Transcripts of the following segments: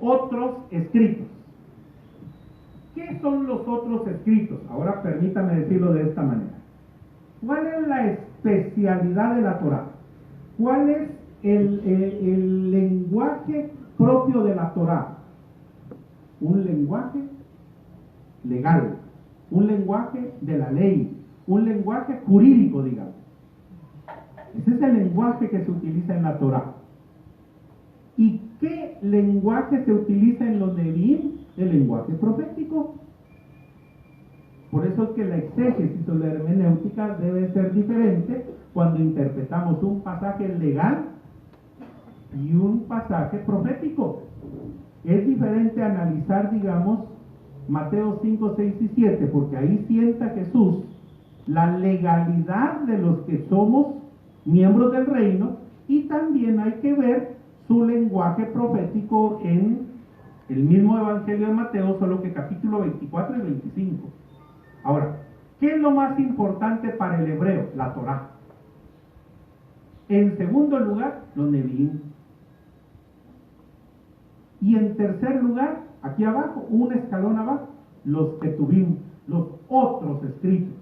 otros escritos. ¿Qué son los otros escritos? Ahora permítame decirlo de esta manera. ¿Cuál es la especialidad de la Torá? ¿Cuál es el lenguaje propio de la Torá? Un lenguaje legal, un lenguaje de la ley, un lenguaje jurídico, digamos. Ese es el lenguaje que se utiliza en la Torá. ¿Y qué lenguaje se utiliza en los Nevi'im? El lenguaje profético. Por eso es que la exégesis o la hermenéutica debe ser diferente cuando interpretamos un pasaje legal y un pasaje profético. Es diferente analizar, digamos, Mateo 5, 6 y 7, porque ahí sienta Jesús la legalidad de los que somos miembros del reino, y también hay que ver su lenguaje profético en el mismo Evangelio de Mateo, solo que capítulo 24 y 25. Ahora, ¿qué es lo más importante para el hebreo? La Torá. En segundo lugar, los Nevi'im. Y en tercer lugar, aquí abajo, un escalón abajo, los Ketuvim, los otros escritos.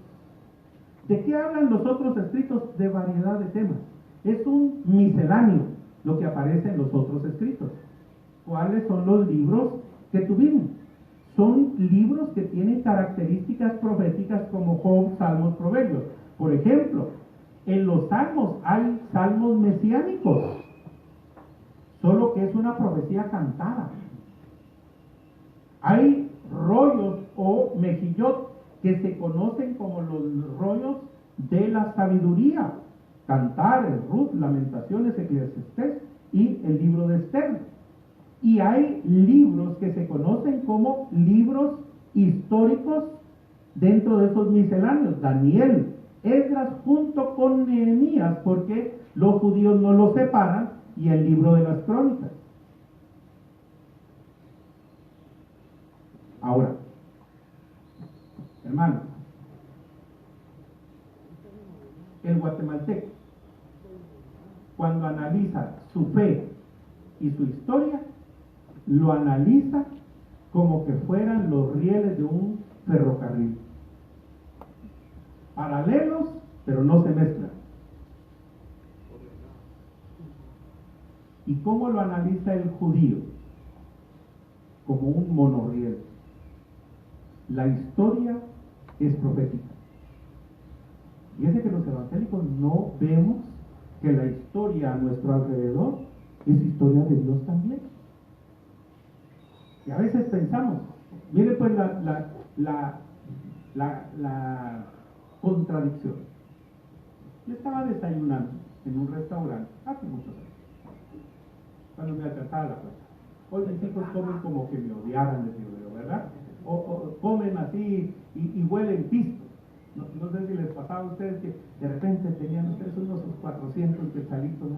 ¿De qué hablan los otros escritos? De variedad de temas. Es un misceláneo lo que aparece en los otros escritos. ¿Cuáles son los libros Ketuvim? Son libros que tienen características proféticas como Job, Salmos, Proverbios. Por ejemplo, en los Salmos hay salmos mesiánicos, solo que es una profecía cantada. Hay rollos o mejillot que se conocen como los rollos de la sabiduría. Cantares, Ruth, Lamentaciones, Eclesiastés y el libro de Esther. Y hay libros que se conocen como libros históricos dentro de esos misceláneos. Daniel, Esdras junto con Nehemías, porque los judíos no lo separan, y el libro de las crónicas. Ahora, hermanos, el guatemalteco, cuando analiza su fe y su historia, lo analiza como que fueran los rieles de un ferrocarril. Paralelos, pero no se mezclan. ¿Y cómo lo analiza el judío? Como un monorriel. La historia es profética. Fíjense que los evangélicos no vemos que la historia a nuestro alrededor es historia de Dios también. Y a veces pensamos, mire pues la contradicción. Yo estaba desayunando en un restaurante hace muchos años, cuando me alcanzaba la cuenta. Hoy mis hijos comen como que me odiaran de fiebre, ¿verdad? O comen así y huelen pisto. No sé si les pasaba a ustedes que de repente tenían ustedes unos 400 quetzalitos, ¿no?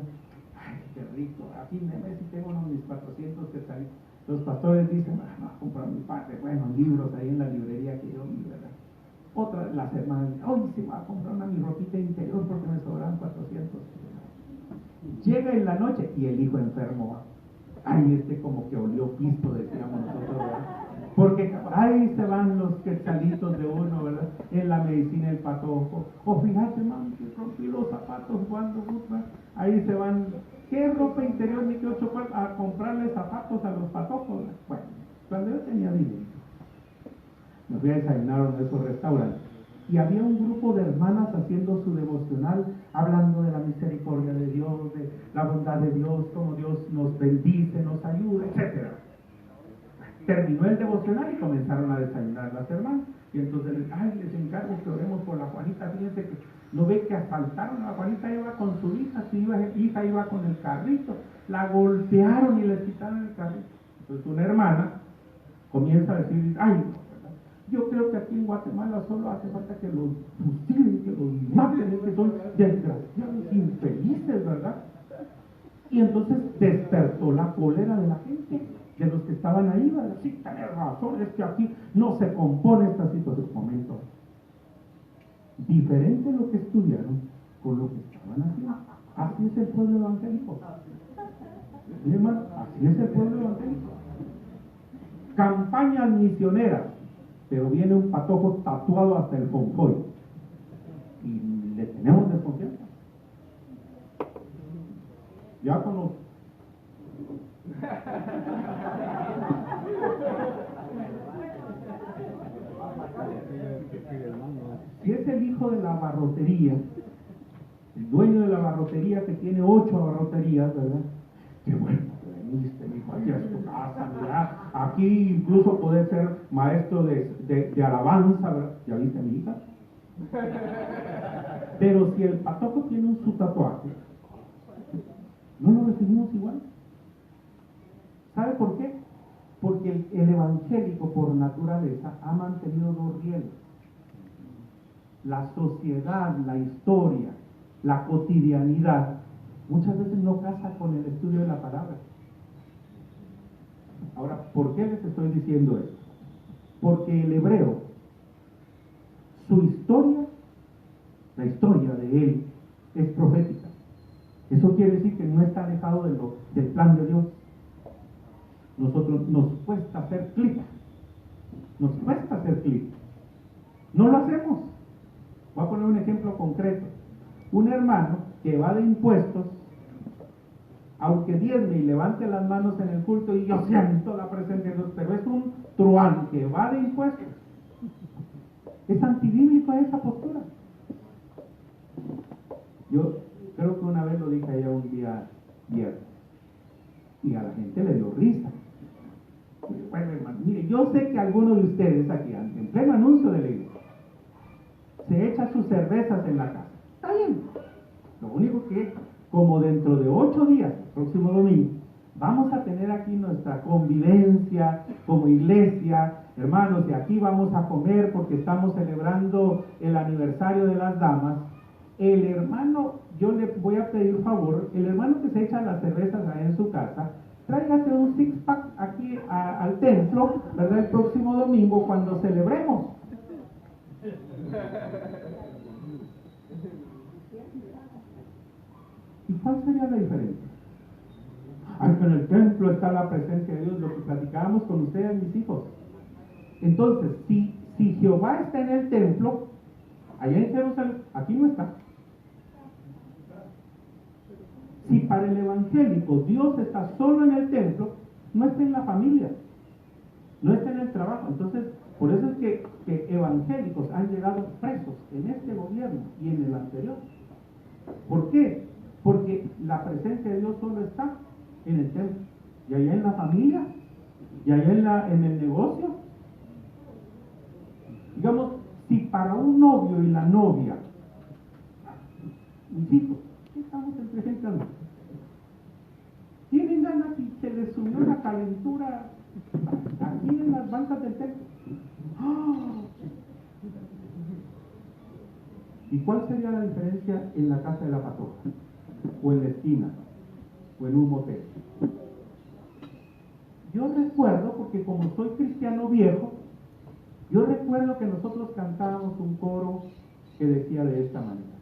Ay, qué rico, aquí me ves y tengo unos mis 400 quetzalitos. Los pastores dicen, voy a comprar mi padre, buenos libros ahí en la librería que yo vi, ¿verdad? Otra, las hermanas, hoy se va a comprar una mi ropita interior porque me sobran 400. Llega en la noche y el hijo enfermo va. Ay, como que olió pisto, decíamos nosotros, ¿verdad? Porque ahí se van los quetzalitos de uno, ¿verdad? En la medicina el patojo. O fíjate, man, que rompí los zapatos cuando, ahí se van. ¿Qué ropa interior ni qué 8 cuartos? A comprarle zapatos a los patojos. Bueno, cuando yo tenía dinero, me fui a desayunar en esos restaurantes. Y había un grupo de hermanas haciendo su devocional, hablando de la misericordia de Dios, de la bondad de Dios, cómo Dios nos bendice, nos ayuda, etc. Terminó el devocional y comenzaron a desayunar las hermanas. Y entonces les encargo que oremos por la Juanita. Fíjense que no ve que asaltaron a la Juanita, iba con su hija iba con el carrito, la golpearon y le quitaron el carrito. Entonces una hermana comienza a decir, ay, yo creo que aquí en Guatemala solo hace falta que los fusilen, que los maten, que son desgraciados, infelices, ¿verdad? Y entonces despertó la cólera de la gente, de los que estaban ahí, ¿verdad? Sí, tenés razón, es que aquí no se compone esta situación. Momento. Diferente lo que estudiaron con lo que estaban haciendo. Así es el pueblo evangélico. Hermano, así es el pueblo evangélico. campañas misioneras, pero viene un patojo tatuado hasta el fonfoy y le tenemos desconfianza. Ya conozco. Si es el hijo de la abarrotería, el dueño de la abarrotería que tiene 8 abarroterías, ¿verdad? Qué bueno que viniste, hijo, aquí a tu casa, ¿verdad? Aquí incluso poder ser maestro de alabanza, ¿verdad? ¿Ya viste a mi hija? Pero si el patojo tiene su tatuaje, no lo recibimos igual. ¿Sabe por qué? Porque el evangélico por naturaleza ha mantenido 2 rieles: la sociedad, la historia, la cotidianidad. Muchas veces no casa con el estudio de la palabra. Ahora, ¿por qué les estoy diciendo esto? Porque el hebreo, su historia, la historia de él, es profética. Eso quiere decir que no está alejado del plan de Dios. Nosotros nos cuesta hacer clic. Nos cuesta hacer clic. No lo hacemos. Voy a poner un ejemplo concreto. Un hermano que va de impuestos, aunque diezme y levante las manos en el culto y yo siento la presencia de Dios, pero es un truán que va de impuestos. Es antibíblico esa postura. Yo creo que una vez lo dije allá un día viernes y a la gente le dio risa. Bueno, hermano, mire, yo sé que algunos de ustedes aquí, en pleno anuncio de la iglesia, se echa sus cervezas en la casa. Está bien. Lo único que, como dentro de 8 días, próximo domingo, vamos a tener aquí nuestra convivencia como iglesia, hermanos, y aquí vamos a comer porque estamos celebrando el aniversario de las damas. El hermano, yo le voy a pedir favor, el hermano que se echa las cervezas ahí en su casa, tráigase un six-pack aquí al templo, ¿verdad? El próximo domingo cuando celebremos. ¿Y cuál sería la diferencia? Ay, que en el templo está la presencia de Dios, lo que platicábamos con ustedes, mis hijos. Entonces, si Jehová está en el templo, allá en Jerusalén, aquí no está. Si para el evangélico Dios está solo en el templo, no está en la familia, no está en el trabajo. Entonces, por eso es que evangélicos han llegado presos en este gobierno y en el anterior. ¿Por qué? Porque la presencia de Dios solo está en el templo, y allá en la familia, y allá en el negocio. Digamos, si para un novio y la novia, mis hijos, ¿qué estamos entre gente adulta? Tienen ganas y se les subió la calentura aquí en las bancas del templo. ¡Oh! ¿Y cuál sería la diferencia en la casa de la patoja? O en la esquina, o en un motel. Yo recuerdo, porque como soy cristiano viejo, yo recuerdo que nosotros cantábamos un coro que decía de esta manera: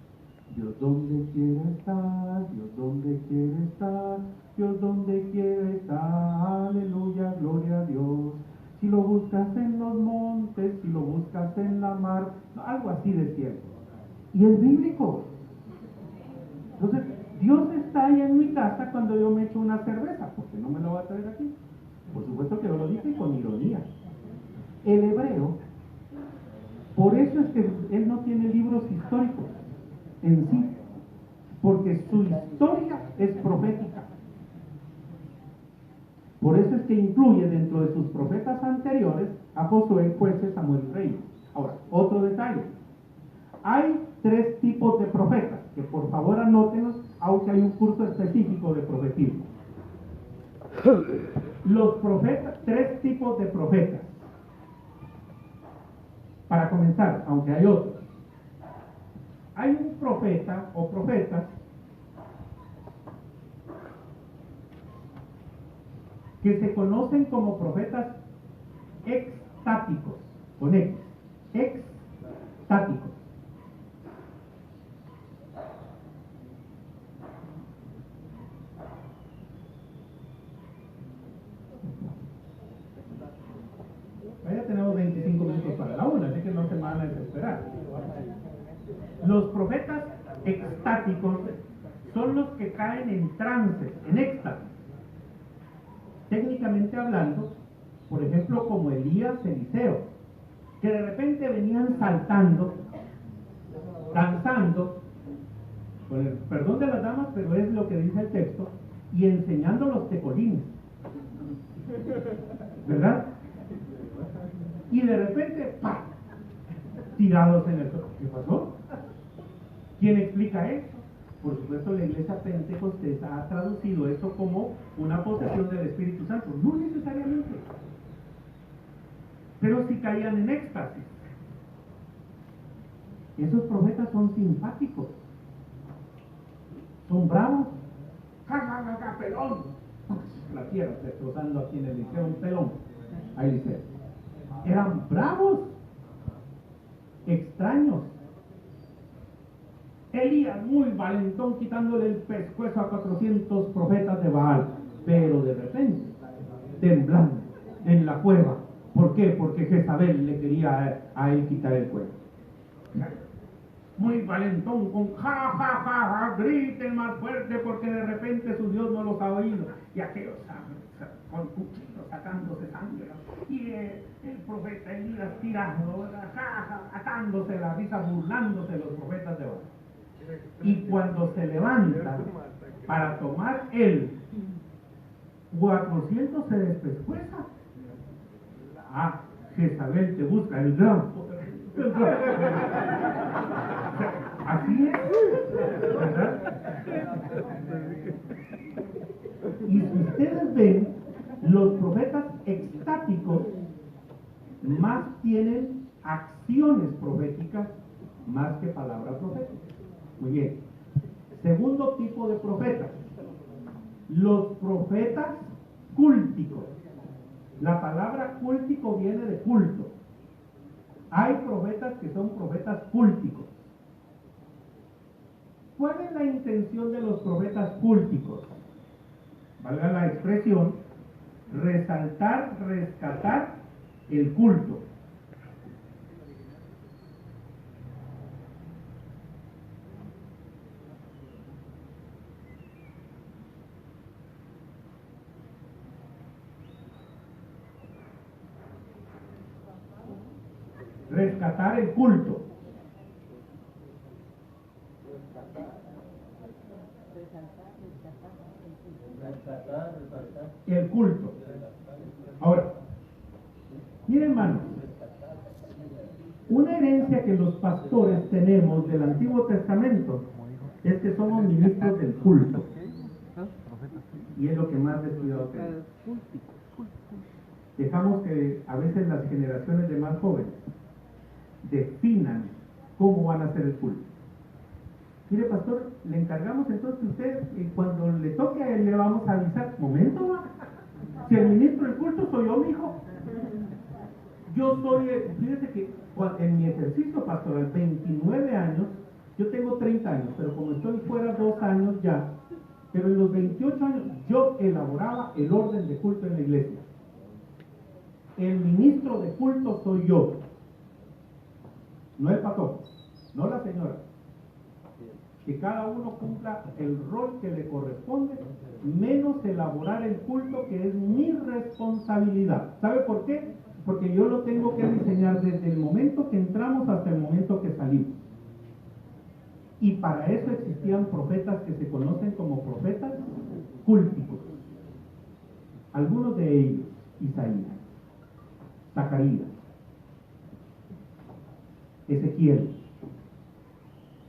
Dios donde quiera estar, Dios donde quiera estar, Dios donde quiera estar, aleluya, gloria a Dios. Si lo buscas en los montes, si lo buscas en la mar, algo así decía. Y es bíblico. Entonces, Dios está ahí en mi casa cuando yo me echo una cerveza, porque no me lo va a traer aquí. Por supuesto que lo dije con ironía. El hebreo, por eso es que él no tiene libros históricos en sí, porque su historia es profética. Por eso es que incluye dentro de sus profetas anteriores a Josué, jueces, Samuel y Reyes. Ahora, otro detalle. Hay 3 tipos de profetas, que por favor anótenlos, aunque hay un curso específico de profetismo. Los profetas, 3 tipos de profetas. Para comenzar, aunque hay otros. Hay un profeta o profetas que se conocen como profetas extáticos, con X, extáticos. extáticos son los que caen en trance, en éxtasis. Técnicamente hablando, por ejemplo, como Elías, Eliseo, que de repente venían saltando, danzando, con el perdón de las damas, pero es lo que dice el texto, y enseñando los tecolines, ¿verdad? Y de repente, ¡pam!, tirados en el suelo. ¿Qué pasó? ¿Quién explica eso? Por supuesto, la iglesia pentecostés ha traducido eso como una posesión del Espíritu Santo. No necesariamente, pero sí caían en éxtasis. Esos profetas son simpáticos, son bravos. ¡Ja, ja, ja, ja, pelón! La tierra destrozando aquí en Eliseo, un pelón a Eliseo. Eran bravos, extraños. Elías muy valentón, quitándole el pescuezo a 400 profetas de Baal, pero de repente temblando en la cueva. ¿Por qué? Porque Jezabel le quería a él quitar el cuello. Muy valentón, con ja, ja, ja, ja, griten más fuerte porque de repente su Dios no los ha oído. Y aquellos con cuchillos sacándose sangre. Y el profeta Elías tirando, ja, ja, atándose la risa, burlándose de los profetas de Baal. Y cuando se levanta para tomar él, 400 se despescueza. Ah, Jezabel te busca, el gran poder. Así es, ¿verdad? Y si ustedes ven, los profetas extáticos más tienen acciones proféticas más que palabras proféticas. Muy bien. Segundo tipo de profetas, los profetas cúlticos. La palabra cúltico viene de culto. Hay profetas que son profetas cúlticos. ¿Cuál es la intención de los profetas cúlticos? Valga la expresión, resaltar, rescatar el culto. Rescatar el culto. El culto. Ahora, miren, hermanos, una herencia que los pastores tenemos del Antiguo Testamento es que somos ministros del culto. Y es lo que más descuidado tenemos. Dejamos que a veces las generaciones de más jóvenes definan cómo van a hacer el culto. Mire, pastor, le encargamos entonces que usted, cuando le toque a él, le vamos a avisar. Momento, ¿va? Si el ministro del culto soy yo, mijo. Yo soy, fíjese que en mi ejercicio pastoral, 29 años, yo tengo 30 años, pero como estoy fuera 2 años ya, pero en los 28 años yo elaboraba el orden de culto en la iglesia. El ministro de culto soy yo, no el pastor, no la señora. Que cada uno cumpla el rol que le corresponde, menos elaborar el culto, que es mi responsabilidad. ¿Sabe por qué? Porque yo lo tengo que diseñar desde el momento que entramos hasta el momento que salimos. Y para eso existían profetas que se conocen como profetas cúlticos. Algunos de ellos, Isaías, Zacarías, Ezequiel,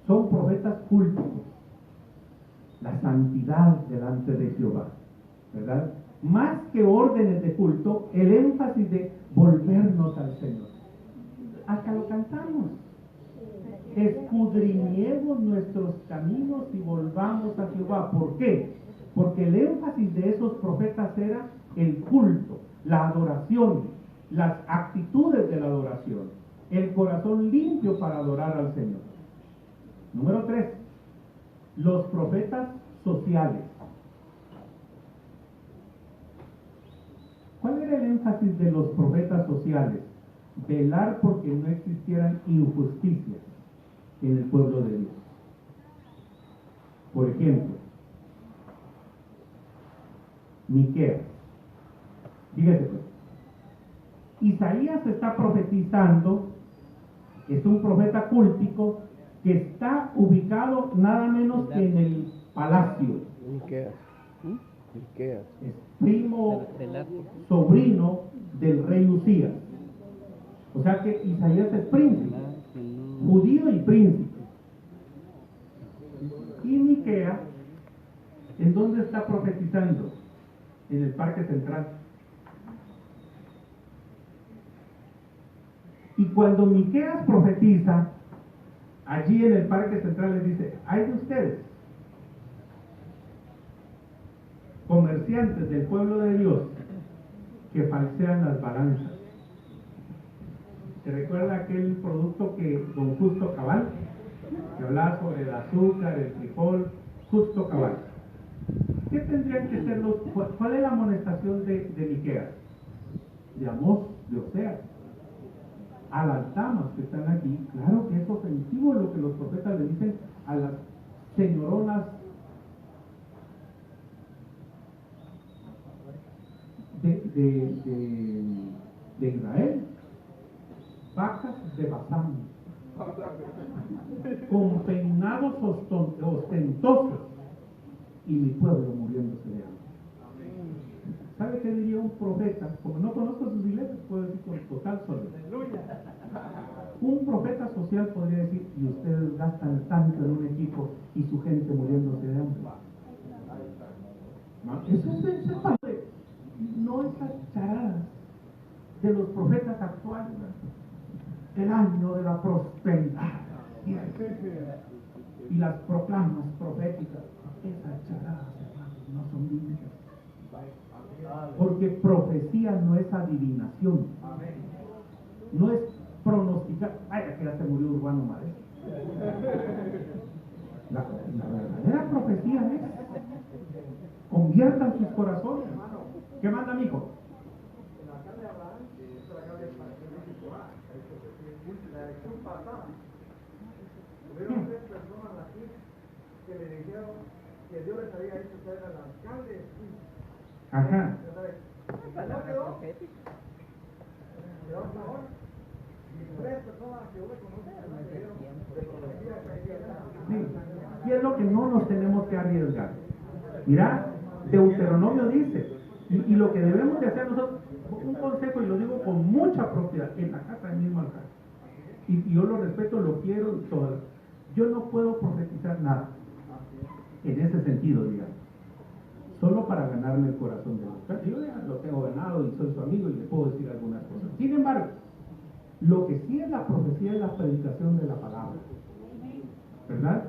son profetas cúlticos. La santidad delante de Jehová, ¿verdad? Más que órdenes de culto, el énfasis de volvernos al Señor. Hasta lo cantamos. Escudriñemos nuestros caminos y volvamos a Jehová. ¿Por qué? Porque el énfasis de esos profetas era el culto, la adoración, las actitudes de la adoración, el corazón limpio para adorar al Señor. Número 3, los profetas sociales. ¿Cuál era el énfasis de los profetas sociales? Velar porque no existieran injusticias en el pueblo de Dios. Por ejemplo, Miqueas. Fíjese pues, Isaías está profetizando, es un profeta cúltico que está ubicado nada menos que en el palacio. Miqueas. Miqueas. Es primo, sobrino del rey Usías. O sea que Isaías es príncipe, judío y príncipe. Y Miqueas, ¿en dónde está profetizando? En el Parque Central. Y cuando Miqueas profetiza, allí en el Parque Central les dice: hay de ustedes, comerciantes del pueblo de Dios, que falsean las balanzas. ¿Se recuerda aquel producto que don Justo Cabal, que hablaba sobre el azúcar, el frijol? Justo Cabal. ¿Qué tendrían que ser cuál es la amonestación de Miqueas? De Amós, de Oseas. A las damas que están aquí, claro que es ofensivo lo que los profetas le dicen a las señoronas de Israel, vacas de Basán, con peinados ostentosos, y mi pueblo muriéndose de hambre. ¿Sabe qué diría un profeta? Como no conozco sus iglesias, puedo decir con total soledad. Un profeta social podría decir: y ustedes gastan tanto en un equipo y su gente muriéndose de hambre. Eso es parte, no esas charadas de los profetas actuales. El año de la prosperidad y las proclamas proféticas. Esas charadas, hermanos, no son bíblicas. Porque profecía no es adivinación, no es pronosticar. Ay, aquí ya se murió Urbano Madero. La verdadera profecía es: conviertan sus corazones. ¿Qué manda, mijo? En la carne de Abraham, esta es la carne paralítico A, la elección pasada. Hubieron 3 personas aquí que le dijeron que Dios les había hecho ser el alcalde. Ajá. ¿No quedó? Quedó ahora. Y 3 personas que yo le conozco me dijeron de profecía que Sí. Y es lo que no nos tenemos que arriesgar. Mira, Deuteronomio dice, y lo que debemos de hacer nosotros, un consejo, y lo digo con mucha propiedad, en la casa del mismo alcalde, y yo lo respeto, lo quiero, todo. Yo no puedo profetizar nada en ese sentido, digamos, solo para ganarme el corazón de los. Yo ya lo tengo ganado y soy su amigo y le puedo decir algunas cosas. Sin embargo, lo que sí es la profecía es la predicación de la palabra, ¿verdad?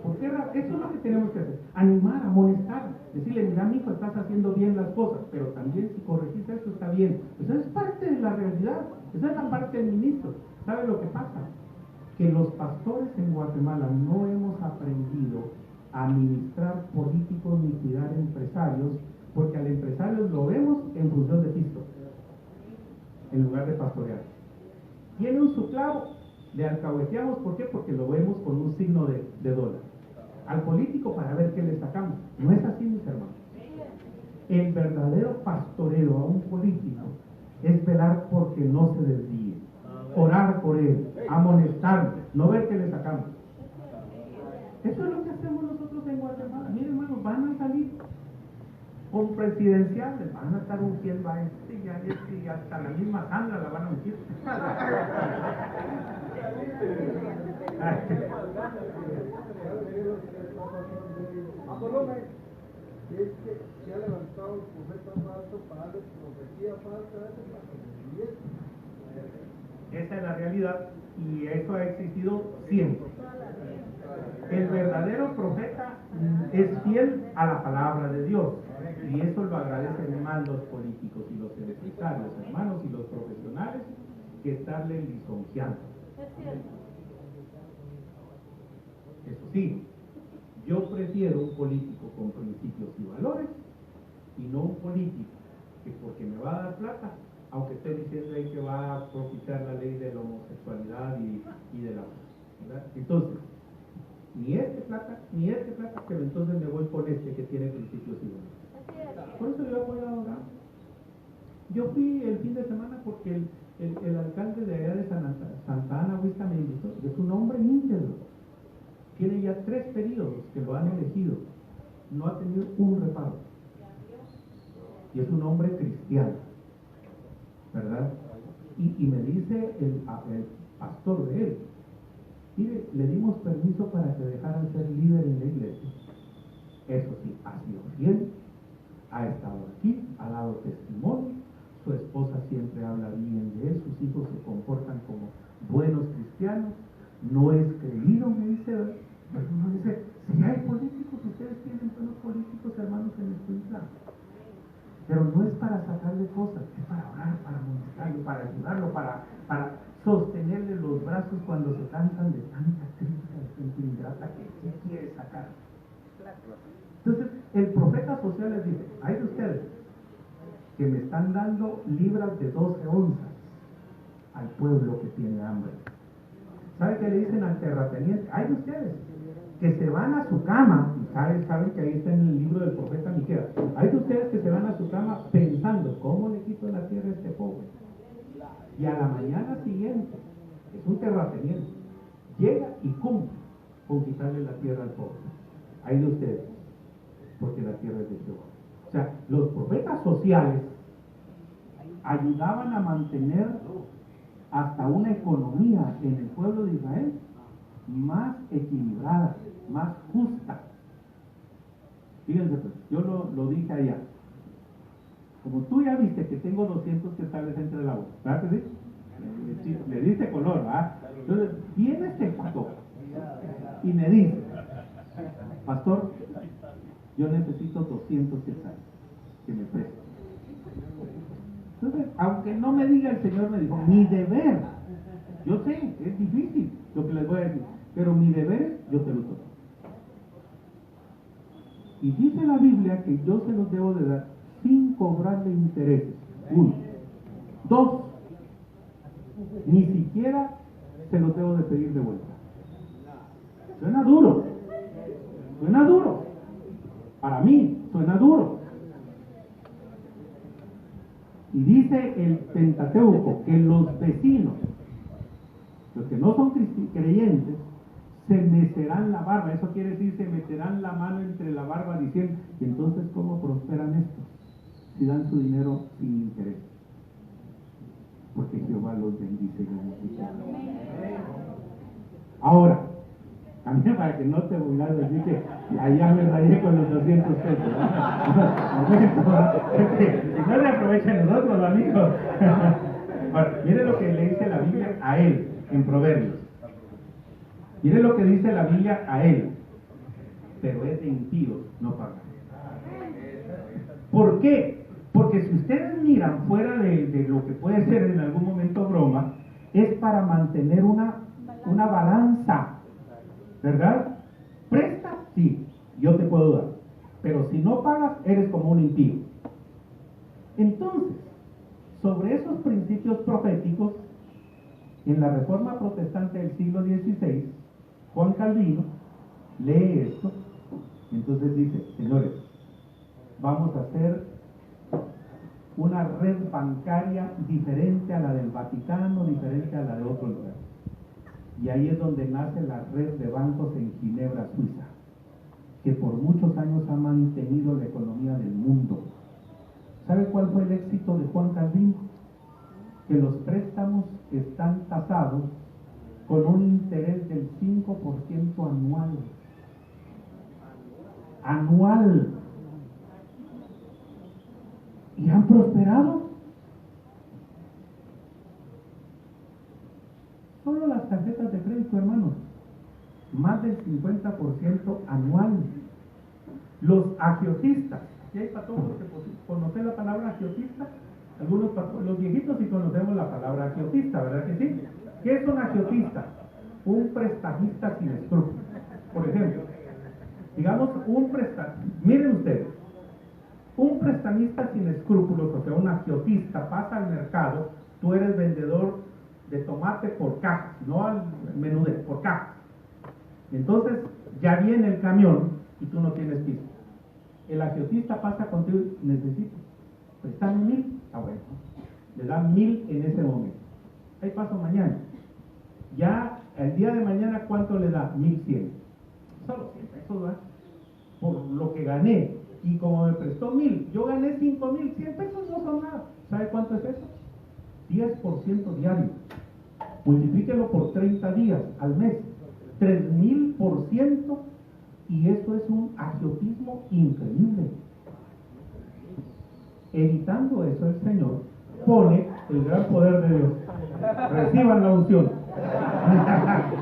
Porque eso es lo que tenemos que hacer: animar, amonestar, decirle: mira, mijo, estás haciendo bien las cosas, pero también si corregís esto está bien. Esa es parte de la realidad, esa es la parte del ministro. ¿Sabe lo que pasa? Que los pastores en Guatemala no hemos aprendido a administrar políticos ni cuidar empresarios, porque al empresario lo vemos en función de pisto, en lugar de pastorear. Tiene un su clavo, le alcahueteamos. ¿Por qué? Porque lo vemos con un signo de dólar. Al político para ver qué le sacamos. No es así, mis hermanos. El verdadero pastoreo a un político es velar porque no se desvíe, orar por él, amonestarle, no ver qué le sacamos. Eso es lo que hacemos nosotros en Guatemala. Miren, hermanos, van a salir con presidenciales, van a estar ungiendo a este y a este, y hasta la misma Sandra la van a ungir. Apolón es que se ha levantado el profeta falso para darle profecía falsa. Esa es la realidad, y eso ha existido siempre. El verdadero profeta es fiel a la palabra de Dios, y eso lo agradecen más los políticos y los empresarios, hermanos, y los profesionales, que estarle lisonjeando. Eso sí, yo prefiero un político con principios y valores, y no un político que porque me va a dar plata, aunque esté diciendo ahí que va a propiciar la ley de la homosexualidad y de la, ¿verdad? Entonces, ni este plata, pero entonces me voy con este que tiene principios y valores. Por eso yo he apoyado ahora. Yo fui el fin de semana porque el alcalde de allá de Santa Ana, Huista, me invitó. Es un hombre íntegro. Tiene ya 3 periodos que lo han elegido. No ha tenido un reparo. Y es un hombre cristiano, ¿verdad? Y me dice el pastor de él, mire, le dimos permiso para que dejaran ser líder en la iglesia. Eso sí, ha sido fiel, ha estado aquí, ha dado testimonio, su esposa siempre habla bien de él, sus hijos se comportan como buenos cristianos, no es creído, me dice, pero uno dice, si hay políticos, ustedes tienen buenos políticos, hermanos, en este islam. Pero no es para sacarle cosas, es para orar, para molestarlo, para ayudarlo, para sostenerle los brazos cuando se cansan de tanta crítica, de gente ingrata que quiere sacar. Entonces, el profeta social les dice, hay de ustedes que me están dando libras de 12 onzas al pueblo que tiene hambre. ¿Sabe qué le dicen al terrateniente? Hay de ustedes que se van a su cama, y saben que ahí está en el libro del profeta Miqueas, hay de ustedes que se van a su cama pensando, ¿cómo le quito la tierra a este pobre? Y a la mañana siguiente, es un terrateniente, llega y cumple con quitarle la tierra al pobre. Hay de ustedes, porque la tierra es de Jehová. O sea, los profetas sociales ayudaban a mantener hasta una economía en el pueblo de Israel más equilibrada, más justa. Fíjense pues, yo lo dije allá. Como tú ya viste que tengo 200 quetzales entre el agua, ¿verdad que sí? Le diste color, ¿verdad? Entonces, viene este pastor y me dice, pastor, yo necesito 200 quetzales que me preste. Entonces, aunque no me diga el Señor, me dijo, mi deber, yo sé, es difícil lo que les voy a decir, pero mi deber es, yo te lo doy. Y dice la Biblia que yo se los debo de dar sin cobrarle intereses. 1. 2. Ni siquiera se los debo de pedir de vuelta. Suena duro. Suena duro. Para mí, suena duro. Y dice el Pentateuco que los vecinos, los que no son creyentes, se mecerán la barba. Eso quiere decir, se meterán la mano entre la barba diciendo, y entonces ¿cómo prosperan estos? Si dan su dinero sin interés. Porque Jehová los bendice y los multiplica. Ahora, también para que no te vayas a decir que allá me rayé con los 200 pesos. Si no le aprovechen nosotros, amigos. Ahora, mire lo que le dice la Biblia a él en Proverbios. Mire lo que dice la Biblia a él. Pero es de impíos no pagar. ¿Por qué? Porque si ustedes miran fuera de lo que puede ser en algún momento broma, es para mantener una balanza, ¿verdad? Presta, sí, yo te puedo dar, pero si no pagas, eres como un impío. Entonces, sobre esos principios proféticos, en la Reforma Protestante del siglo XVI, Juan Calvino lee esto, entonces dice, señores, vamos a hacer una red bancaria diferente a la del Vaticano, diferente a la de otro lugar. Y ahí es donde nace la red de bancos en Ginebra, Suiza, que por muchos años ha mantenido la economía del mundo. ¿Sabe cuál fue el éxito de Juan Calvino? Que los préstamos están tasados con un interés del 5% anual. Anual. Y han prosperado. Solo las tarjetas de crédito, hermanos, más del 50% anual. Los agiotistas, ¿sí hay para todos los que conocen la palabra agiotista? Algunos, los viejitos sí conocemos la palabra agiotista, ¿verdad que sí? ¿Qué es un agiotista? Un prestamista sin escrúpulos. Por ejemplo, digamos miren ustedes, un prestamista sin escrúpulos, o sea, un agiotista, pasa al mercado, tú eres vendedor de tomate por caja, no al menudé, por caja. Entonces, Ya viene el camión y tú no tienes piso. El agiotista pasa contigo y necesito. Préstame 1000. Ah, bueno. Le dan 1000 en ese momento. Ahí paso mañana. Ya el día de mañana, ¿cuánto le da? 1100. Solo 100 pesos, ¿verdad? Por lo que gané. Y como me prestó 1000, yo gané 5000. 100 pesos no son nada. ¿Sabe cuánto es eso? 10% diario. Multiplíquelo por 30 días al mes. 3000%. Y esto es un agiotismo increíble. Evitando eso, el Señor pone el gran poder de Dios. Reciban la unción.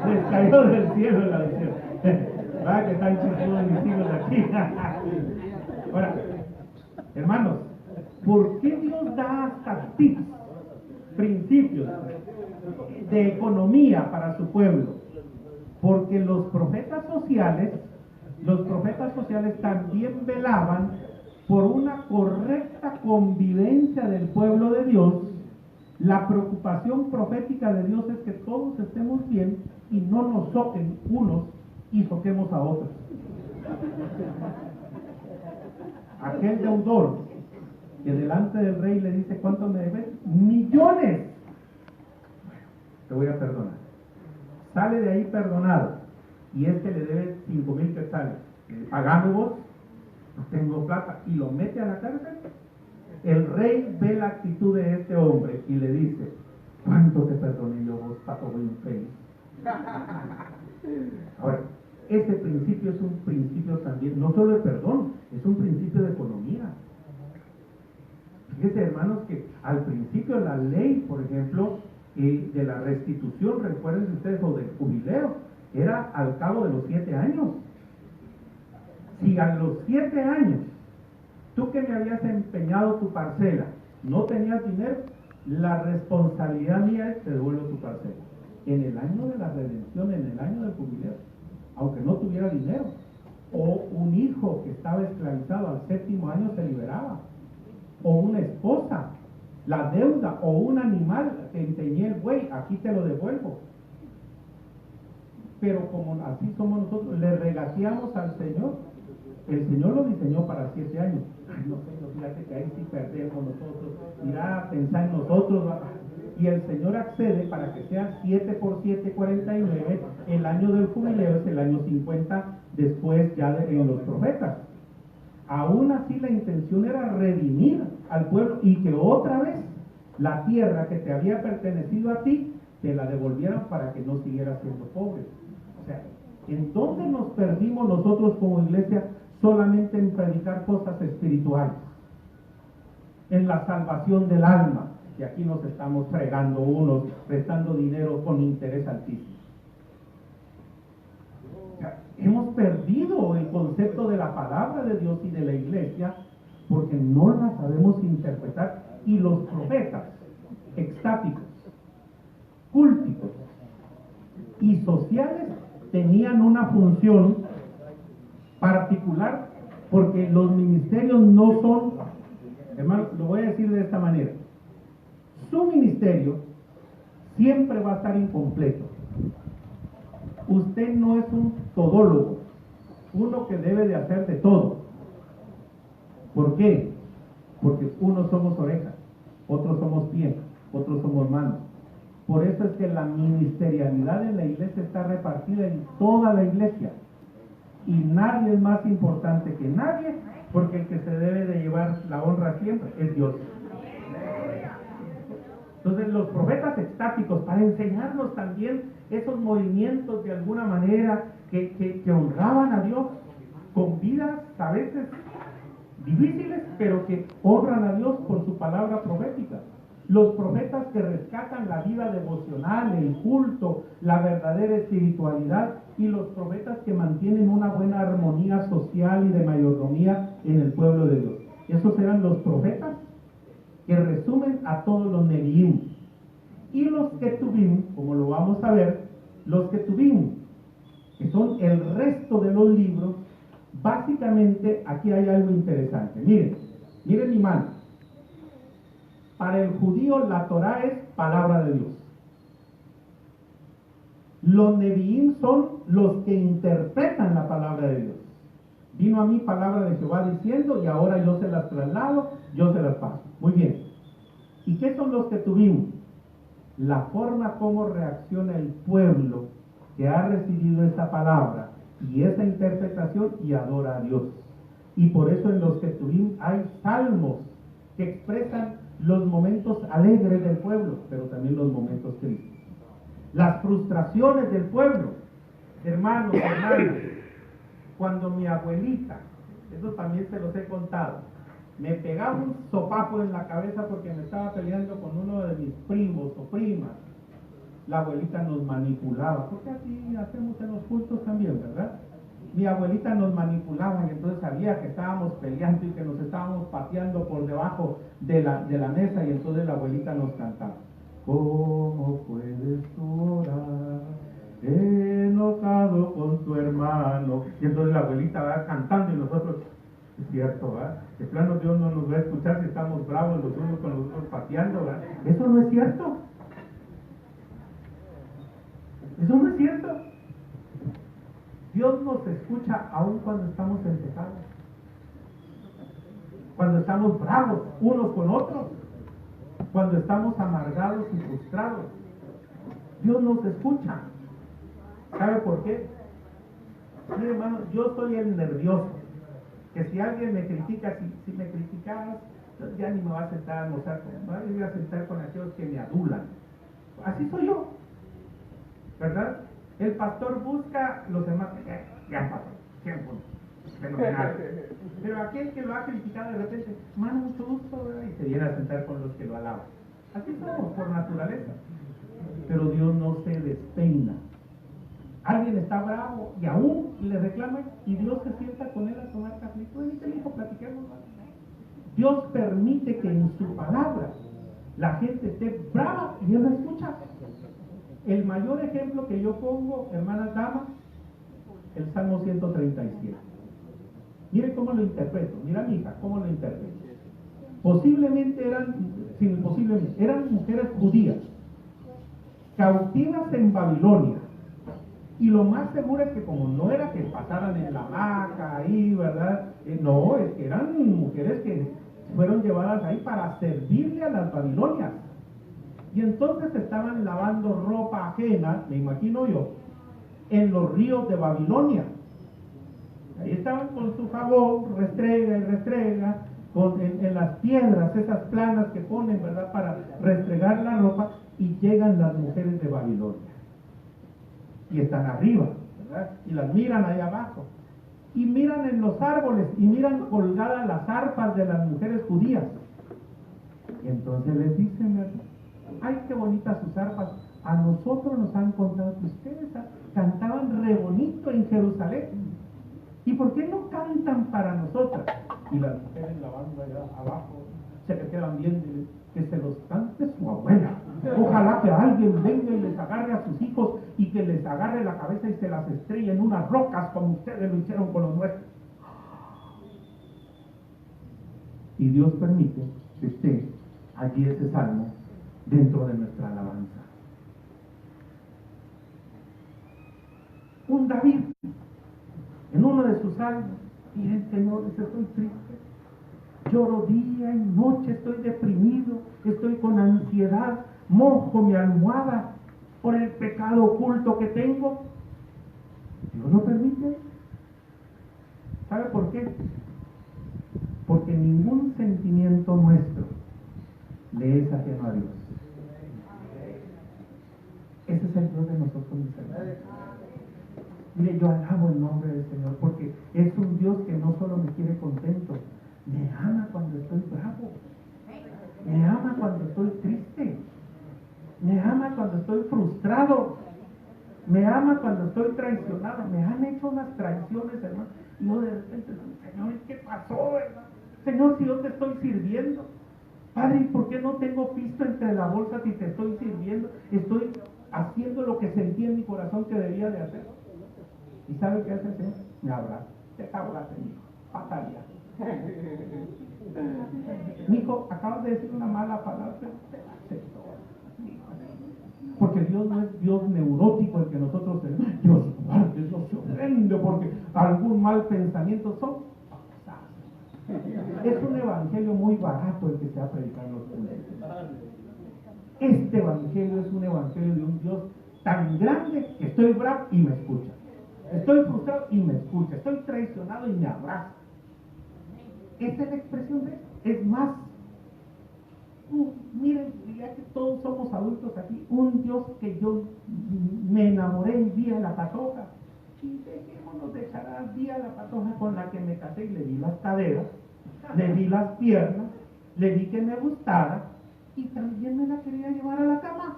Les cayó del cielo la unción. ¿Verdad que están chistosos mis hijos aquí? Ahora, hermanos, ¿por qué Dios da hasta tips, principios de economía para su pueblo? Porque los profetas sociales también velaban por una correcta convivencia del pueblo de Dios. La preocupación profética de Dios es que todos estemos bien y no nos soquen unos y soquemos a otros. Aquel deudor que delante del rey le dice: ¿cuánto me debes? ¡Millones! Te voy a perdonar. Sale de ahí perdonado, y este le debe 5000 quetzales. Pagame vos, no tengo plata, y lo mete a la cárcel. El rey ve la actitud de este hombre y le dice: ¿cuánto te perdoné yo, vos, pato infeliz? Ahora, este principio es un principio también, no solo de perdón, es un principio de economía. Fíjense, hermanos, que al principio la ley, por ejemplo, de la restitución, recuerden ustedes, o del jubileo, era al cabo de los 7 años. Si a los 7 años, tú que me habías empeñado tu parcela, no tenías dinero, la responsabilidad mía es te devuelvo tu parcela. En el año de la redención, en el año del jubileo, aunque no tuviera dinero, o un hijo que estaba esclavizado al 7º año se liberaba, o una esposa, la deuda, o un animal, te empeñé el buey, aquí te lo devuelvo. Pero como así somos nosotros, le regateamos al Señor. El Señor lo diseñó para 7 años. Ay, no, Señor, fíjate que ahí sí perdemos nosotros. Mira, pensá en nosotros. Y el Señor accede para que sea 7 por 7, 49. El año del jubileo es el año 50, después ya en los profetas. Aún así la intención era redimir al pueblo y que otra vez la tierra que te había pertenecido a ti, te la devolvieran para que no siguieras siendo pobre. O sea, ¿en dónde nos perdimos nosotros como iglesia? Solamente en predicar cosas espirituales, en la salvación del alma, y aquí nos estamos fregando unos, prestando dinero con interés altísimo. O sea, hemos perdido el concepto de la palabra de Dios y de la iglesia porque no la sabemos interpretar. Y los profetas extáticos, cúlticos y sociales tenían una función particular, porque los ministerios no son, hermano, lo voy a decir de esta manera: su ministerio siempre va a estar incompleto. Usted no es un todólogo, uno que debe de hacer de todo. ¿Por qué? Porque unos somos orejas, otros somos pies, otros somos manos. Por eso es que la ministerialidad en la iglesia está repartida en toda la iglesia. Y nadie es más importante que nadie, porque el que se debe de llevar la honra siempre es Dios. Entonces los profetas extáticos, para enseñarnos también esos movimientos de alguna manera que honraban a Dios con vidas a veces difíciles, pero que honran a Dios por su palabra profética. Los profetas que rescatan la vida devocional, el culto, la verdadera espiritualidad, y los profetas que mantienen una buena armonía social y de mayordomía en el pueblo de Dios. Esos eran los profetas que resumen a todos los Neviim. Y los Ketubim, como lo vamos a ver, los Ketubim, que son el resto de los libros, básicamente aquí hay algo interesante. Miren mi mano. Para el judío la Torá es palabra de Dios. Los Neviim son los que interpretan la palabra de Dios. Vino a mí palabra de Jehová diciendo, y ahora yo se las traslado, yo se las paso. Muy bien. ¿Y qué son los que tuvimos? La forma como reacciona el pueblo que ha recibido esa palabra y esa interpretación y adora a Dios. Y por eso en los que tuvimos hay salmos que expresan los momentos alegres del pueblo, pero también los momentos tristes. Las frustraciones del pueblo, hermanos, hermanas. Cuando mi abuelita, eso también se los he contado, me pegaba un sopapo en la cabeza porque me estaba peleando con uno de mis primos o primas, la abuelita nos manipulaba, porque así hacemos en los cultos también, ¿verdad? Mi abuelita nos manipulaba y entonces sabía que estábamos peleando y que nos estábamos pateando por debajo de la mesa, y entonces la abuelita nos cantaba: ¿cómo puedes tú orar enojado con tu hermano? Y entonces la abuelita va cantando y nosotros, es cierto, ¿verdad? De plano Dios no nos va a escuchar si estamos bravos los unos con los otros pateando, ¿verdad? Eso no es cierto. Eso no es cierto. Dios nos escucha aún cuando estamos en pecado, cuando estamos bravos unos con otros, cuando estamos amargados y frustrados. Dios nos escucha. ¿Sabe por qué? Mire, hermano, yo soy el nervioso, que si alguien me critica, si me criticas, ya ni me va a sentar a almorzar, me voy a sentar con aquellos que me adulan. Así soy yo, ¿verdad? El pastor busca los demás, ya pasó, tiempo, fenomenal. Pero aquel que lo ha criticado de repente, hermano, mucho gusto, ¿verdad? Y se viene a sentar con los que lo alaban. Así somos por naturaleza. Pero Dios no se despeina. Alguien está bravo y aún le reclama, y Dios se sienta con él a tomar café. Dice, hijo, platiquemos. Dios permite que en su palabra la gente esté brava y él la escucha. El mayor ejemplo que yo pongo, hermanas damas, el Salmo 137. Mire cómo lo interpreto. Mira, mi hija, cómo lo interpreto. Posiblemente eran mujeres judías, cautivas en Babilonia. Y lo más seguro es que como no era que pasaran en la hamaca ahí, ¿verdad? No, es que eran mujeres que fueron llevadas ahí para servirle a las babilonias. Y entonces estaban lavando ropa ajena, me imagino yo, en los ríos de Babilonia. Ahí estaban con su jabón, restrega y restrega, en las piedras, esas planas que ponen, ¿verdad?, para restregar la ropa, y llegan las mujeres de Babilonia. Y están arriba, ¿verdad? Y las miran ahí abajo. Y miran en los árboles, y miran colgadas las arpas de las mujeres judías. Y entonces les dicen, ¿verdad?, ay, qué bonitas sus arpas. A nosotros nos han contado que ustedes cantaban re bonito en Jerusalén. ¿Y por qué no cantan para nosotras? Y las mujeres lavando allá abajo se le quedan viendo, que se los cante su abuela. Ojalá que alguien venga y les agarre a sus hijos y que les agarre la cabeza y se las estrelle en unas rocas como ustedes lo hicieron con los nuestros. Y Dios permite que esté allí ese salmo dentro de nuestra alabanza. Un David, en uno de sus salmos, miren, Señor, dice, estoy triste, lloro día y noche, estoy deprimido, estoy con ansiedad, mojo mi almohada por el pecado oculto que tengo. Dios lo permite. ¿Sabe por qué? Porque ningún sentimiento nuestro le es ajeno a Dios. Ese es el Dios de nosotros, mis hermanos. Mire, yo alabo el nombre del Señor porque es un Dios que no solo me quiere contento, me ama cuando estoy bravo, me ama cuando estoy triste, me ama cuando estoy frustrado, me ama cuando estoy traicionado. Me han hecho unas traiciones, hermano, y yo de repente, Señor, ¿qué pasó, hermano? Señor, si yo te estoy sirviendo, Padre, ¿y por qué no tengo pisto entre la bolsa si te estoy sirviendo? Estoy haciendo lo que sentí en mi corazón que debía de hacer. ¿Y sabe qué hace el Señor? Me abraza. Te abraza, mi hijo. Patalia. Mi hijo, acabas de decir una mala palabra, pero te la acepto. porque Dios no es Dios neurótico el que nosotros tenemos. Dios guarde, Dios se ofende porque algún mal pensamiento son. Es un evangelio muy barato el que se ha predicado en los cultos. Este evangelio es un evangelio de un Dios tan grande que estoy bravo y me escucha. Estoy frustrado y me escucha. Estoy traicionado y me abraza. Esa es la expresión de esto. Es más, miren, ya que todos somos adultos aquí, un Dios que yo me enamoré y vi a la patoja. Y dejémonos de charar, vi a la patoja con la que me casé y le vi las caderas, le vi las piernas, le vi que me gustara y también me la quería llevar a la cama.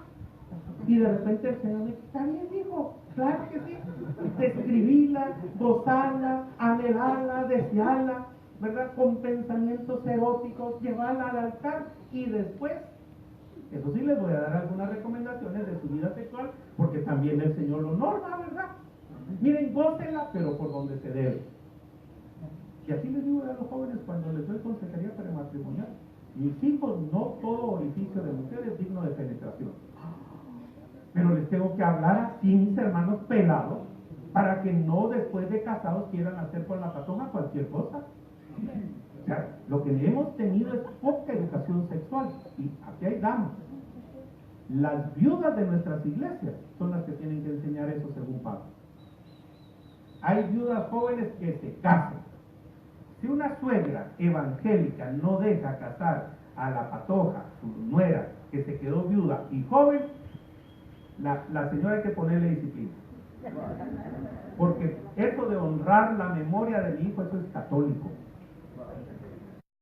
Y de repente el Señor me dice, está bien, hijo, claro que sí. Describirla, gozarla, anhelarla, desearla, ¿verdad? Con pensamientos eróticos, llevarla al altar y después, eso sí les voy a dar algunas recomendaciones de su vida sexual, porque también el Señor lo norma, ¿verdad? Miren, gócenla, pero por donde se debe. Y así les digo a los jóvenes cuando les doy consejería prematrimonial. Mis hijos, no todo orificio de mujer es digno de penetración. Pero les tengo que hablar así, mis hermanos pelados, para que no después de casados quieran hacer con la patoja cualquier cosa. O sea, lo que hemos tenido es poca educación sexual. Y aquí hay damas. Las viudas de nuestras iglesias son las que tienen que enseñar eso según Pablo. Hay viudas jóvenes que se casan. Si una suegra evangélica no deja casar a la patoja, su nuera, que se quedó viuda y joven, la señora hay que ponerle disciplina. Porque eso de honrar la memoria de mi hijo, eso es católico.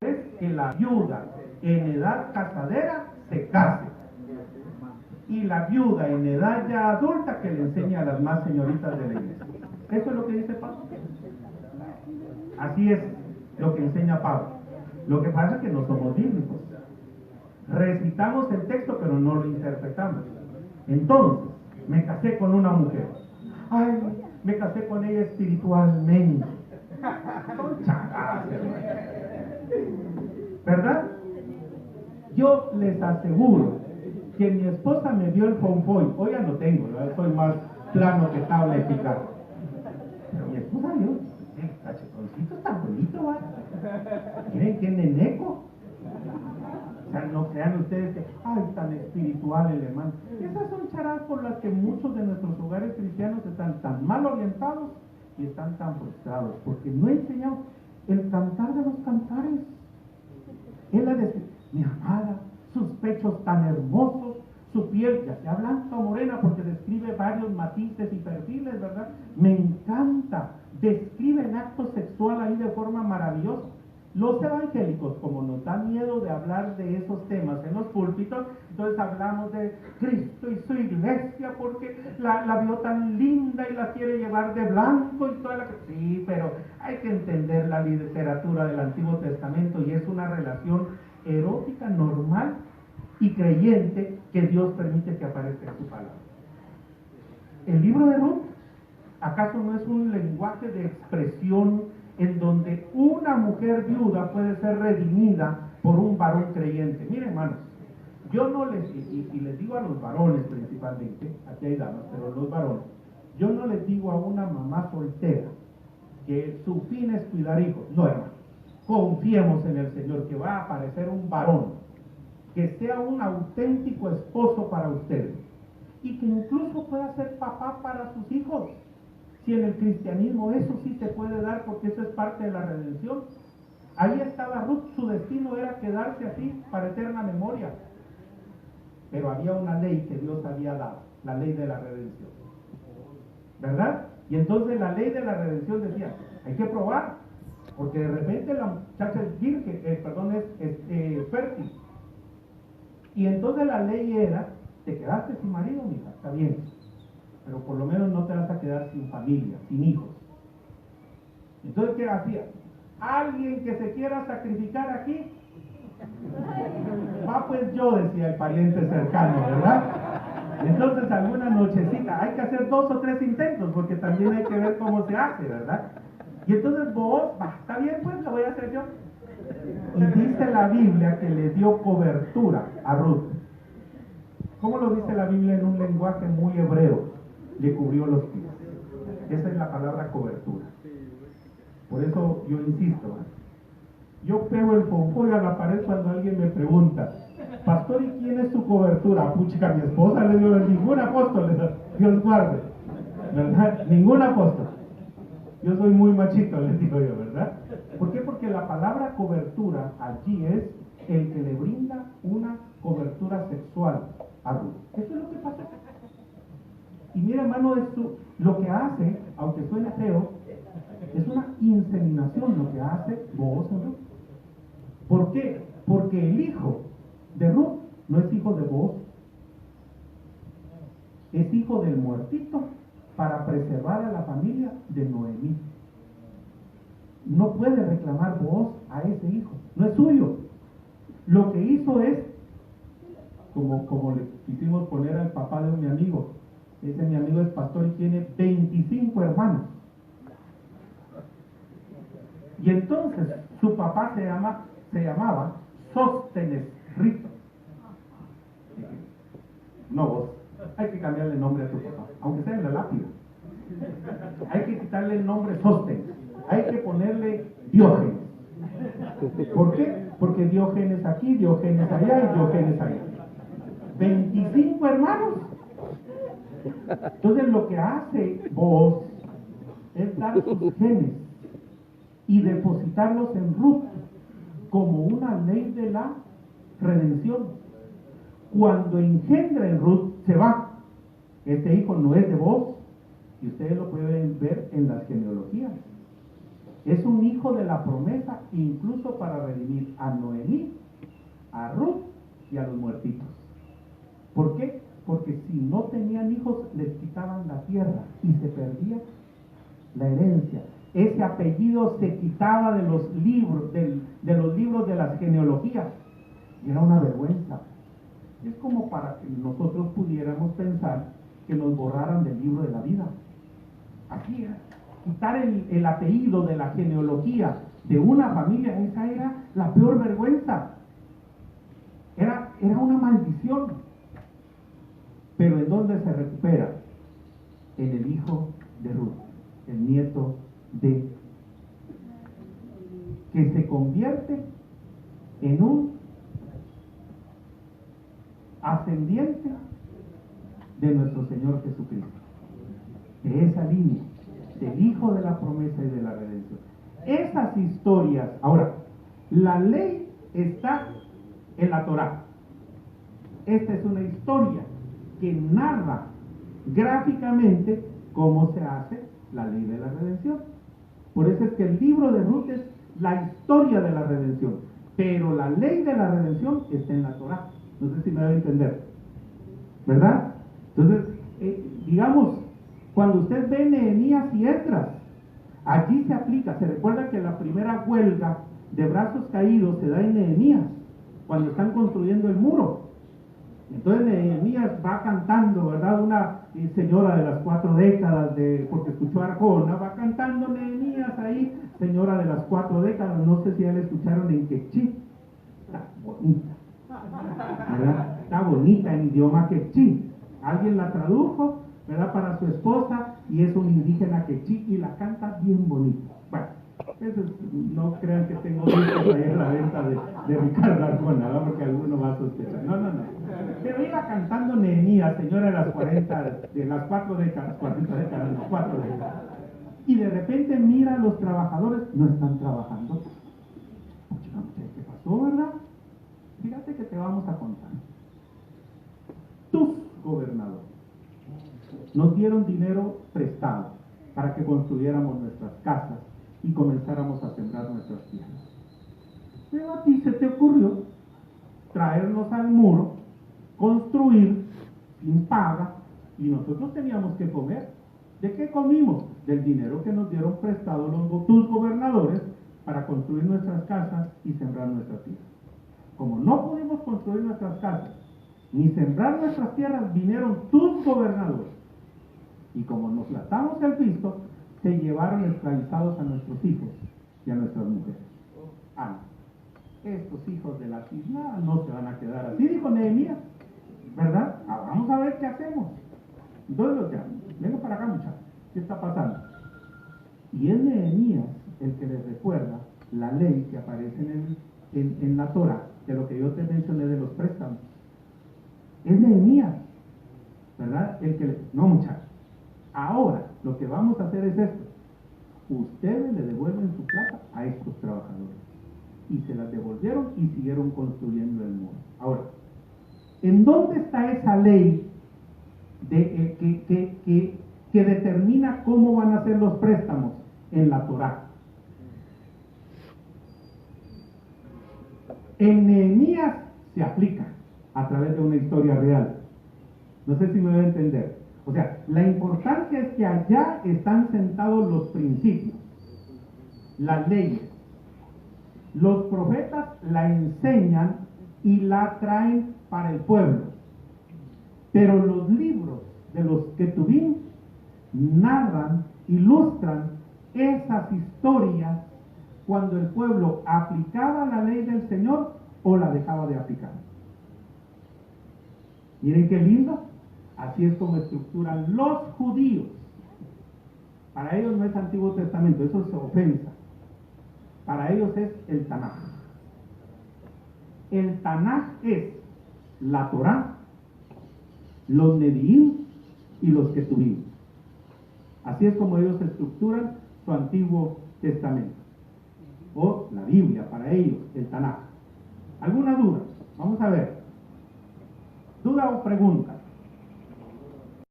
Es que la viuda en edad casadera se case. Y la viuda en edad ya adulta que le enseñe a las más señoritas de la iglesia. Eso es lo que dice Pablo. Así es lo que enseña Pablo. Lo que pasa es que no somos bíblicos. Recitamos el texto, pero no lo interpretamos. Entonces, me casé con una mujer. Ay, me casé con ella espiritualmente. Son chagadas, ¿verdad? Yo les aseguro que mi esposa me dio el pompoy. Hoy ya no tengo, ¿verdad? Soy más plano que tabla de picar. Pero mi esposa dio, cachetoncito está bonito, ¿va? Miren qué neneco. O sea, no crean ustedes que, ay, tan espiritual el hermano. Esas son charadas por las que muchos de nuestros hogares cristianos están tan mal orientados y están tan frustrados, porque no he enseñado el cantar de los cantares. Él la dice, mi amada, sus pechos tan hermosos, su piel, ya sea blanca o morena, porque describe varios matices y perfiles, ¿verdad? Me encanta, describe el acto sexual ahí de forma maravillosa. Los evangélicos, como nos da miedo de hablar de esos temas en los púlpitos, entonces hablamos de Cristo y su iglesia porque la vio tan linda y la quiere llevar de blanco y toda la... Sí, pero hay que entender la literatura del Antiguo Testamento y es una relación erótica normal y creyente que Dios permite que aparezca en su palabra. El libro de Ruth, ¿acaso no es un lenguaje de expresión en donde una mujer viuda puede ser redimida por un varón creyente? Miren, hermanos, yo no les, y les digo a los varones principalmente, aquí hay damas, pero los varones, yo no les digo a una mamá soltera que su fin es cuidar hijos. No, hermano, confiemos en el Señor que va a aparecer un varón que sea un auténtico esposo para ustedes y que incluso pueda ser papá para sus hijos. Si en el cristianismo eso sí se puede dar, porque eso es parte de la redención. Ahí estaba Ruth, su destino era quedarse así para eterna memoria. Pero había una ley que Dios había dado, la ley de la redención, ¿verdad? Y entonces la ley de la redención decía, hay que probar, porque de repente la muchacha es virgen, es fértil. Y entonces la ley era, te quedaste sin marido, mija, está bien, pero por lo menos no te vas a quedar sin familia, sin hijos. Entonces, ¿qué hacía? Alguien que se quiera sacrificar aquí, va pues yo, decía el pariente cercano, ¿verdad? Entonces, alguna nochecita, hay que hacer 2 o 3 intentos, porque también hay que ver cómo se hace, ¿verdad? Y entonces vos, está bien, pues lo voy a hacer yo. Y dice la Biblia que le dio cobertura a Ruth. ¿Cómo lo dice la Biblia en un lenguaje muy hebreo? Le cubrió los pies. Esa es la palabra cobertura. Por eso yo insisto, yo pego el fonfollo a la pared cuando alguien me pregunta, pastor, ¿y quién es su cobertura? Puchica, mi esposa, le digo, ningún apóstol, Dios guarde, ¿verdad? Ningún apóstol. Yo soy muy machito, les digo yo, ¿verdad? ¿Por qué? Porque la palabra cobertura allí es el que le brinda una cobertura sexual a Ruth. Eso es lo que pasa. Y mira, hermano, esto, lo que hace, aunque suene feo, es una inseminación lo que hace Booz en Ruth. ¿Por qué? Porque el hijo de Ruth no es hijo de Booz, es hijo del muertito para preservar a la familia de Noemí. No puede reclamar Booz a ese hijo, no es suyo. Lo que hizo es, como le quisimos poner al papá de mi amigo, ese mi amigo es pastor y tiene 25 hermanos. Y entonces su papá se llamaba Sóstenes Rito. No vos, hay que cambiarle el nombre a tu papá, aunque sea en la lápida. Hay que quitarle el nombre Sóstenes, hay que ponerle Diógenes. ¿Por qué? Porque Diógenes aquí, Diógenes allá y Diógenes allá. 25 hermanos. Entonces lo que hace Booz es dar sus genes y depositarlos en Ruth como una ley de la redención. Cuando engendra en Ruth, se va. Este hijo no es de Booz, y ustedes lo pueden ver en las genealogías. Es un hijo de la promesa, incluso para redimir a Noemí, a Ruth y a los muertitos. ¿Por qué? Porque si no tenían hijos, les quitaban la tierra y se perdía la herencia. Ese apellido se quitaba de los libros, de los libros de las genealogías. Y era una vergüenza. Es como para que nosotros pudiéramos pensar que nos borraran del libro de la vida. Así era. Quitar el apellido de la genealogía de una familia, esa era la peor vergüenza. Era una maldición. Pero ¿en dónde se recupera? En el hijo de Ruth, el nieto de, que se convierte en un ascendiente de nuestro Señor Jesucristo, de esa línea, del hijo de la promesa y de la redención. Esas historias, ahora, la ley está en la Torá. Esta es una historia que narra gráficamente cómo se hace la ley de la redención. Por eso es que el libro de Ruth es la historia de la redención, pero la ley de la redención está en la Torá. No sé si me debe entender, ¿verdad? Entonces, digamos, cuando usted ve Nehemías y Esdras, allí se aplica. Se recuerda que la primera huelga de brazos caídos se da en Nehemías, cuando están construyendo el muro. Entonces Nehemías va cantando, ¿verdad? Una señora de las 4 décadas, porque escuchó a Arjona, va cantando Nehemías ahí, señora de las 4 décadas, no sé si ya la escucharon en quechí. Está bonita, ¿verdad? Está bonita en idioma quechí. Alguien la tradujo, ¿verdad? Para su esposa, y es un indígena quechí y la canta bien bonito. Bueno, eso es, no crean que tengo discos ahí en la venta de Ricardo Arjona, ¿verdad? Porque alguno va a sospechar. No. Pero iba cantando Nehemías, señora de las 40, de las 4 décadas, 40 décadas, 4 décadas. Y de repente mira a los trabajadores, no están trabajando. ¿Qué pasó, verdad? Fíjate que te vamos a contar. Tus gobernadores nos dieron dinero prestado para que construyéramos nuestras casas y comenzáramos a sembrar nuestras tierras. Pero a ti se te ocurrió traernos al muro, construir sin paga, y nosotros teníamos que comer. ¿De qué comimos? Del dinero que nos dieron prestado tus gobernadores para construir nuestras casas y sembrar nuestras tierras. Como no pudimos construir nuestras casas ni sembrar nuestras tierras, vinieron tus gobernadores, y como nos latamos el pisto, se llevaron esclavizados a nuestros hijos y a nuestras mujeres. Estos hijos de la cisnada no se van a quedar así, dijo Nehemías. ¿verdad? Vamos a ver qué hacemos. Entonces los llaman, venga para acá muchachos, ¿qué está pasando? Y es Nehemías el que les recuerda la ley que aparece en la Torah, de lo que yo te mencioné de los préstamos. Es Nehemías, ¿verdad? El que no muchachos, ahora lo que vamos a hacer es esto: ustedes le devuelven su plata a estos trabajadores. Y se las devolvieron y siguieron construyendo el muro. Ahora, ¿en dónde está esa ley que determina cómo van a ser los préstamos? En la Torá. En Nehemías se aplica a través de una historia real. No sé si me voy a entender. O sea, la importancia es que allá están sentados los principios, las leyes. Los profetas la enseñan y la traen para el pueblo. Pero los libros de los Ketuvim narran, ilustran esas historias cuando el pueblo aplicaba la ley del Señor o la dejaba de aplicar. Miren qué lindo. Así es como estructuran los judíos. Para ellos no es Antiguo Testamento, eso es ofensa. Para ellos es el Tanaj. El Tanaj es la Torá, los Nevi'im y los Ketuvim. Así es como ellos estructuran su Antiguo Testamento, o la Biblia, para ellos, el Tanaj. ¿Alguna duda? Vamos a ver. ¿Duda o pregunta?